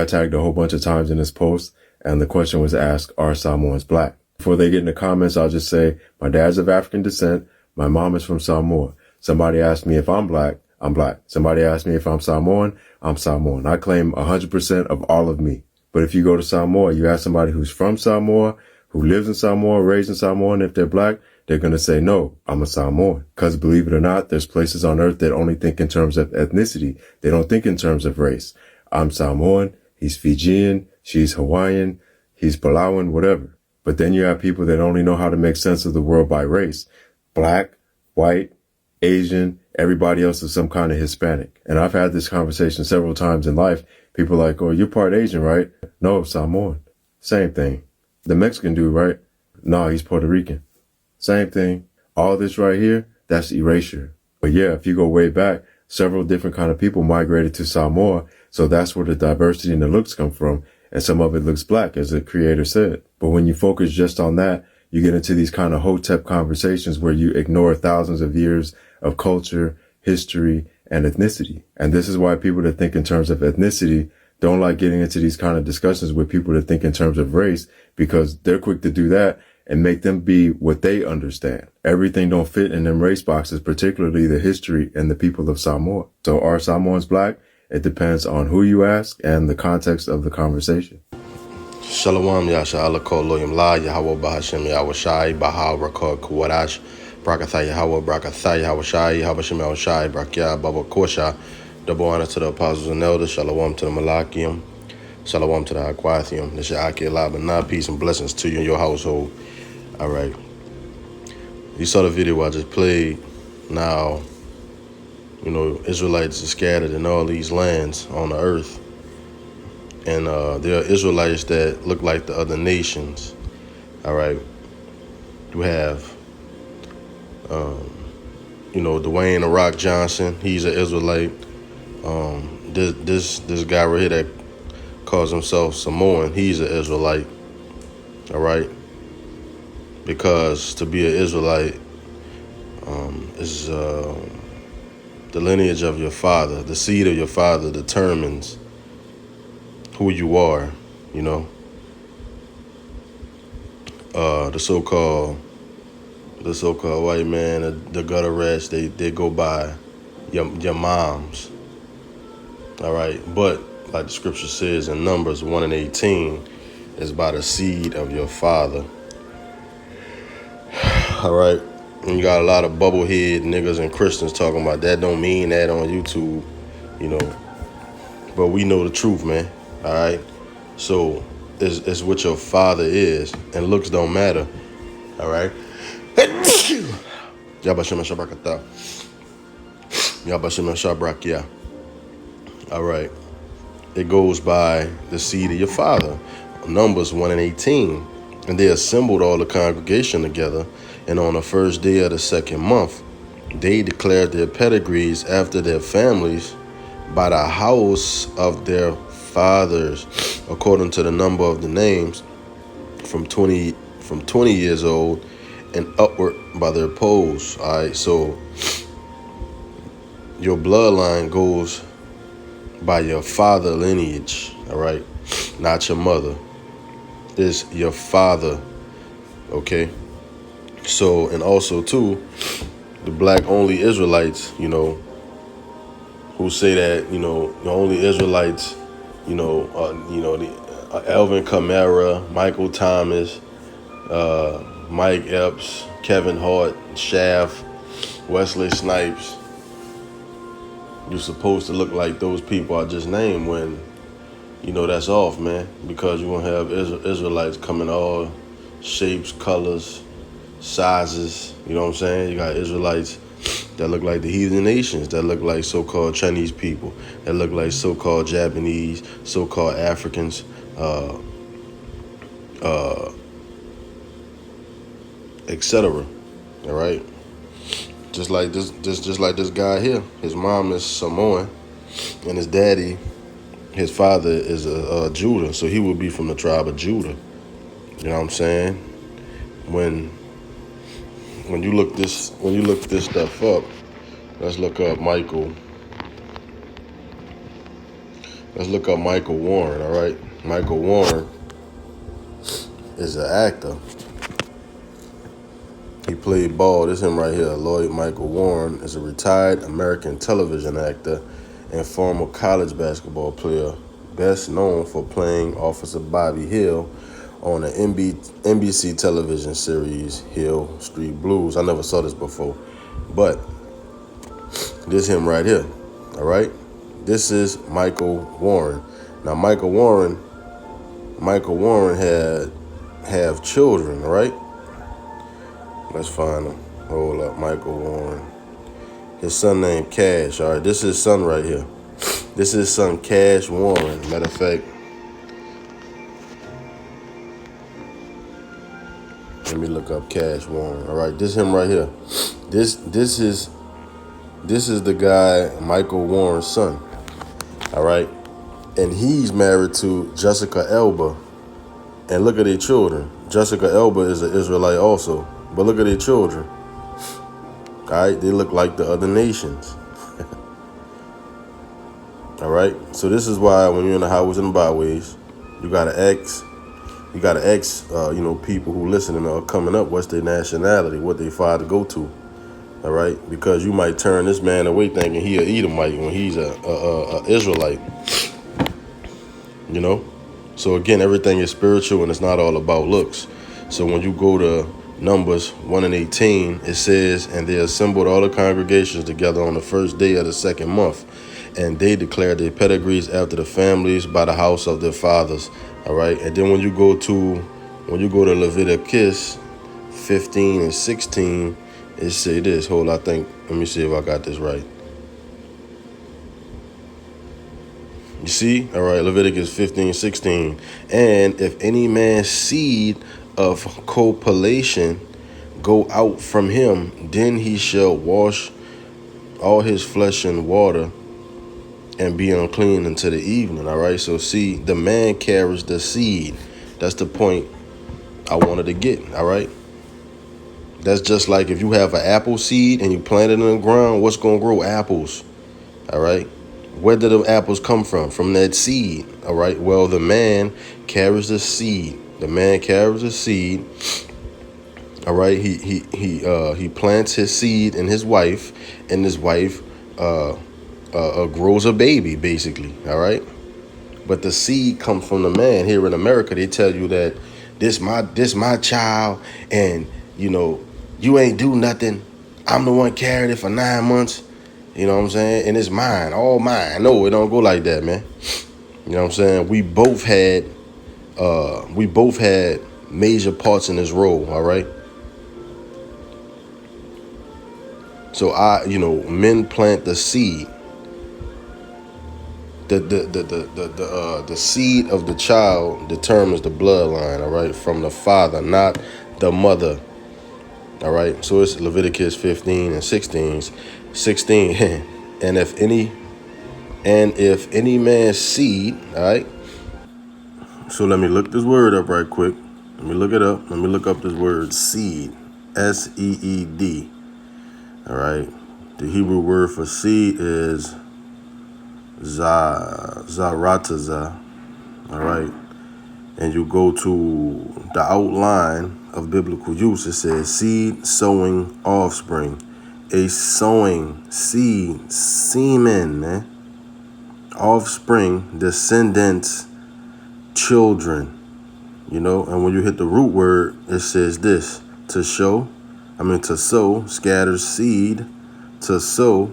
I tagged a whole bunch of times in this post, and the question was asked, are Samoans black? Before they get in the comments, I'll just say, my dad's of African descent. My mom is from Samoa. Somebody asked me if I'm black. I'm black. Somebody asked me if I'm Samoan. I'm Samoan. I claim 100% of all of me. But if you go to Samoa, you ask somebody who's from Samoa, who lives in Samoa, raised in Samoa, and if they're black, they're going to say, no, I'm a Samoan. Because believe it or not, there's places on earth that only think in terms of ethnicity. They don't think in terms of race. I'm Samoan. He's Fijian. She's Hawaiian. He's Palauan, whatever. But then you have people that only know how to make sense of the world by race. Black, white, Asian, everybody else is some kind of Hispanic. And I've had this conversation several times in life. People are like, oh, you're part Asian, right? No, Samoan. Same thing. The Mexican dude, right? No, he's Puerto Rican. Same thing. All this right here, that's erasure. But yeah, if you go way back, several different kind of people migrated to Samoa. So that's where the diversity in the looks come from. And some of it looks black, as the creator said. But when you focus just on that, you get into these kind of hotep conversations where you ignore thousands of years of culture, history, and ethnicity. And this is why people that think in terms of ethnicity don't like getting into these kind of discussions with people that think in terms of race, because they're quick to do that and make them be what they understand. Everything don't fit in them race boxes, particularly the history and the people of Samoa. So are Samoans black? It depends on who you ask and the context of the conversation. Shalom Yasha Allah Kol Loyam La Yahawah Bahashem Yahawashi Baha Rakar Kuwadash Brakatha Yahawah Brakatha Yahawashi Yahavashim Yahawashi Brakya Baba Kosha. Double honor to the apostles and elders. Shalom to the Malachium. Shalom to the Aquathium. This is Aki Allah. Peace and blessings to you and your household. All right. You saw the video I just played. Now, you know, Israelites are scattered in all these lands on the earth. And there are Israelites that look like the other nations. All right. You have, you know, Dwayne "The Rock" Johnson. He's an Israelite. This guy right here that calls himself Samoan, he's an Israelite. All right. Because to be an Israelite is the lineage of your father. The seed of your father determines who you are, you know. The so-called white man, the gutter rats, they go by your moms. All right, but like the scripture says in Numbers 1:18, is by the seed of your father. All right, and you got a lot of bubblehead niggas and Christians talking about that don't mean that on YouTube, you know. But we know the truth, man. All right, so it's what your father is, and looks don't matter. All right. All right. It goes by the seed of your father. Numbers 1:18. And they assembled all the congregation together, and on the first day of the second month, they declared their pedigrees after their families by the house of their fathers, according to the number of the names, from 20 years old and upward by their poles. All right, so your bloodline goes by your father lineage, all right, not your mother. It's your father, okay? So, and also too, the black only Israelites, you know, who say that, you know, the only Israelites, Alvin Kamara, Michael Thomas, Mike Epps, Kevin Hart, Shaft, Wesley Snipes. You're supposed to look like those people I just named, when, you know, that's off, man, because you're going to have Israelites coming all shapes, colors, sizes, you know what I'm saying? You got Israelites that look like the heathen nations, that look like so-called Chinese people, that look like so-called Japanese, so-called Africans, etc. All right, just like this guy here. His mom is Samoan, and his daddy, his father is a Judah, so he would be from the tribe of Judah. You know what I'm saying? When you look this stuff up, let's look up Michael Let's look up Michael Warren, all right? Michael Warren is an actor. He played ball. This is him right here. Lloyd Michael Warren is a retired American television actor and former college basketball player, best known for playing Officer Bobby Hill on the NBC television series Hill Street Blues. I never saw this before, but this is him right here, all right? This is Michael Warren. Now, Michael Warren have children, right? Let's find him. Hold up, Michael Warren. His son named Cash. All right, this is his son right here. This is his son, Cash Warren. Matter of fact, let me look up Cash Warren. All right, this is him right here. This is the guy, Michael Warren's son. All right, and he's married to Jessica Elba. And look at their children. Jessica Elba is an Israelite also. But look at their children. All right, they look like the other nations. All right, so this is why when you're in the highways and the byways, you gotta ask, people who listening or coming up, what's their nationality, what they father go to. All right, because you might turn this man away thinking he an Edomite when he's a Israelite. You know, so again, everything is spiritual and it's not all about looks. So when you go to Numbers 1:18, it says, and they assembled all the congregations together on the first day of the second month, and they declared their pedigrees after the families by the house of their fathers. All right, and then when you go to Leviticus 15 and 16, it say this. Let me see if I got this right. You see? All right, Leviticus 15:16. And if any man's seed of copulation go out from him, then he shall wash all his flesh in water and be unclean until the evening. All right, so see, the man carries the seed. That's the point I wanted to get. All right, that's just like if you have an apple seed and you plant it in the ground, what's going to grow? Apples. All right, where did the apples come from? From that seed. All right, well, the man carries the seed. The man carries the seed. All right, he plants his seed in his wife, and his wife grows a baby, basically. All right, but the seed comes from the man. Here in America, they tell you that this my child, and you ain't do nothing. I'm the one carrying it for 9 months. You know what I'm saying? And it's mine, all mine. No, it don't go like that, man. You know what I'm saying? We both had major parts in this role. All right. So men plant the seed. The seed of the child determines the bloodline, all right, from the father, not the mother. All right. So it's Leviticus 15 and 16. And if any man's seed, all right. So let me look this word up right quick. Let me look it up. Let me look up this word seed. SEED. All right. The Hebrew word for seed is Zaratazah. All right. And you go to the outline of biblical use. It says seed, sowing, offspring. A sowing, seed, semen, man. Offspring, descendants, children. And when you hit the root word, it says this: to sow, scatters seed, to sow,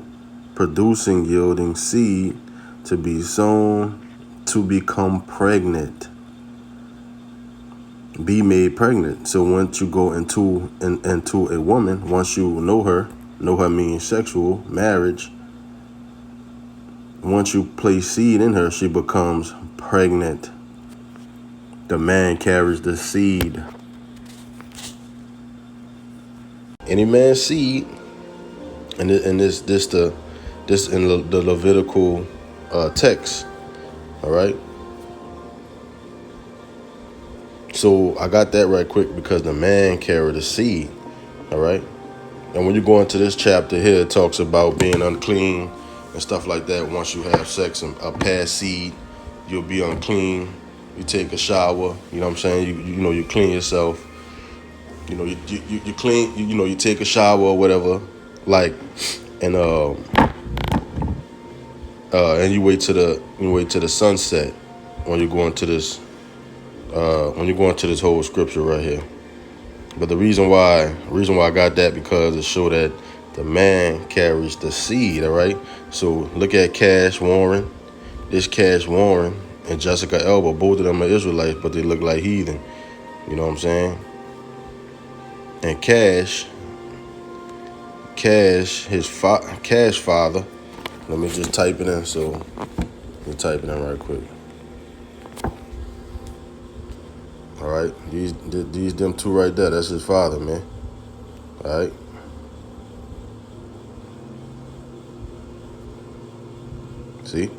producing, yielding seed, to be sown, to become pregnant, be made pregnant. So once you go into a woman, once you know her means sexual, marriage, once you place seed in her, she becomes pregnant. The man carries the seed. Any man's seed, and this in the Levitical text. All right. So I got that right quick because the man carried the seed. All right. And when you go into this chapter here, it talks about being unclean and stuff like that once you have sex and a past seed. you'll be unclean. You take a shower, you know what I'm saying? You clean yourself. You clean, you take a shower or whatever, like, and and you wait to the sunset when you go into this whole scripture right here. But the reason why I got that, because it showed that the man carries the seed, all right? So look at Cash Warren. This Cash Warren and Jessica Elba, both of them are Israelites, but they look like heathen. You know what I'm saying? And Cash, Cash father, let me just type it in. So let me type it in right quick. All right, these them two right there, that's his father, man. All right. See?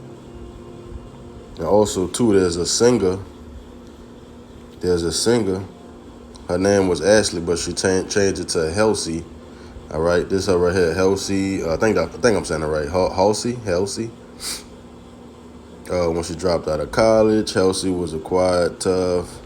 And also, too, there's a singer. Her name was Ashley, but she changed it to Halsey. All right, this her right here, Halsey. I think I'm saying it right. Halsey. When she dropped out of college, Halsey was a quiet, tough.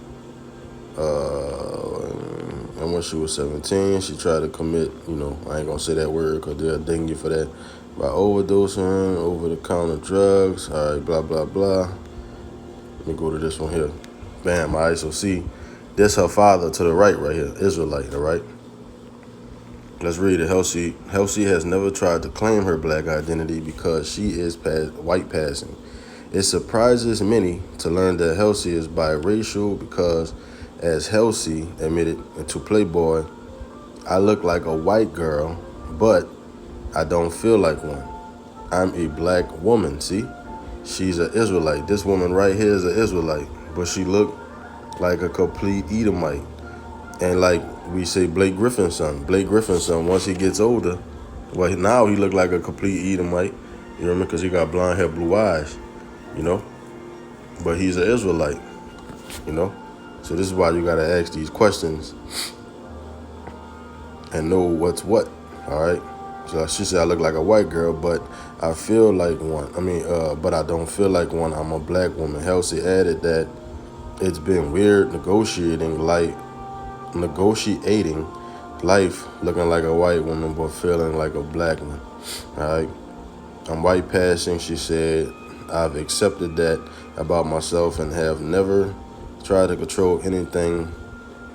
And when she was 17, she tried to commit. I ain't gonna say that word because they'll ding you for that. By overdosing, over-the-counter drugs. All right, blah blah blah. Let me go to this one here. Bam. All right, so see, this her father to the right here, Israelite. All right. Let's read it. Halsey has never tried to claim her black identity because she is white passing. It surprises many to learn that Halsey is biracial because, as Halsey admitted to Playboy, I look like a white girl, but I don't feel like one. I'm a black woman, see? She's an Israelite. This woman right here is an Israelite, but she looked like a complete Edomite. And like we say, Blake Griffin's son, once he gets older, well, now he look like a complete Edomite, you know what I mean? Because he got blonde hair, blue eyes, but he's an Israelite, So this is why you got to ask these questions and know what's what, all right? So she said, I look like a white girl, but I feel like one. But I don't feel like one. I'm a black woman. Halsey added that it's been weird negotiating life looking like a white woman but feeling like a black one. All right. I'm white passing, she said. I've accepted that about myself and have never tried to control anything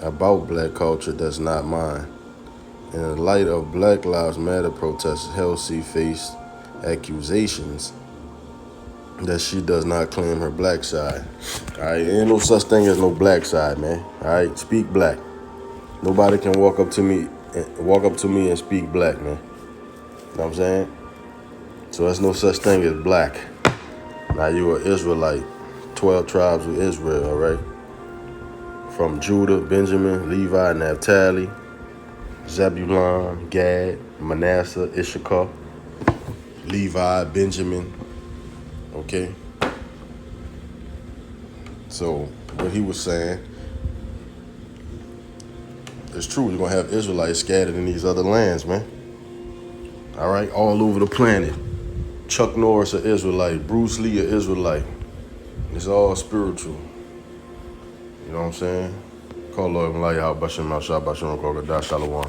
about black culture that's not mine. In the light of Black Lives Matter protests, Halsey faced accusations that she does not claim her black side. All right, ain't no such thing as no black side, man. All right, speak black. Nobody can walk up to me and speak black, man. You know what I'm saying? So there's no such thing as black. Now you're an Israelite. 12 tribes of Israel, all right? From Judah, Benjamin, Levi, Naphtali, Zebulun, Gad, Manasseh, Issachar, Levi, Benjamin, okay? So what he was saying, it's true. You're going to have Israelites scattered in these other lands, man. All right, all over the planet. Chuck Norris an Israelite, Bruce Lee an Israelite. It's all spiritual. You know what I'm saying? Call Lord Yahawashi, Shalom.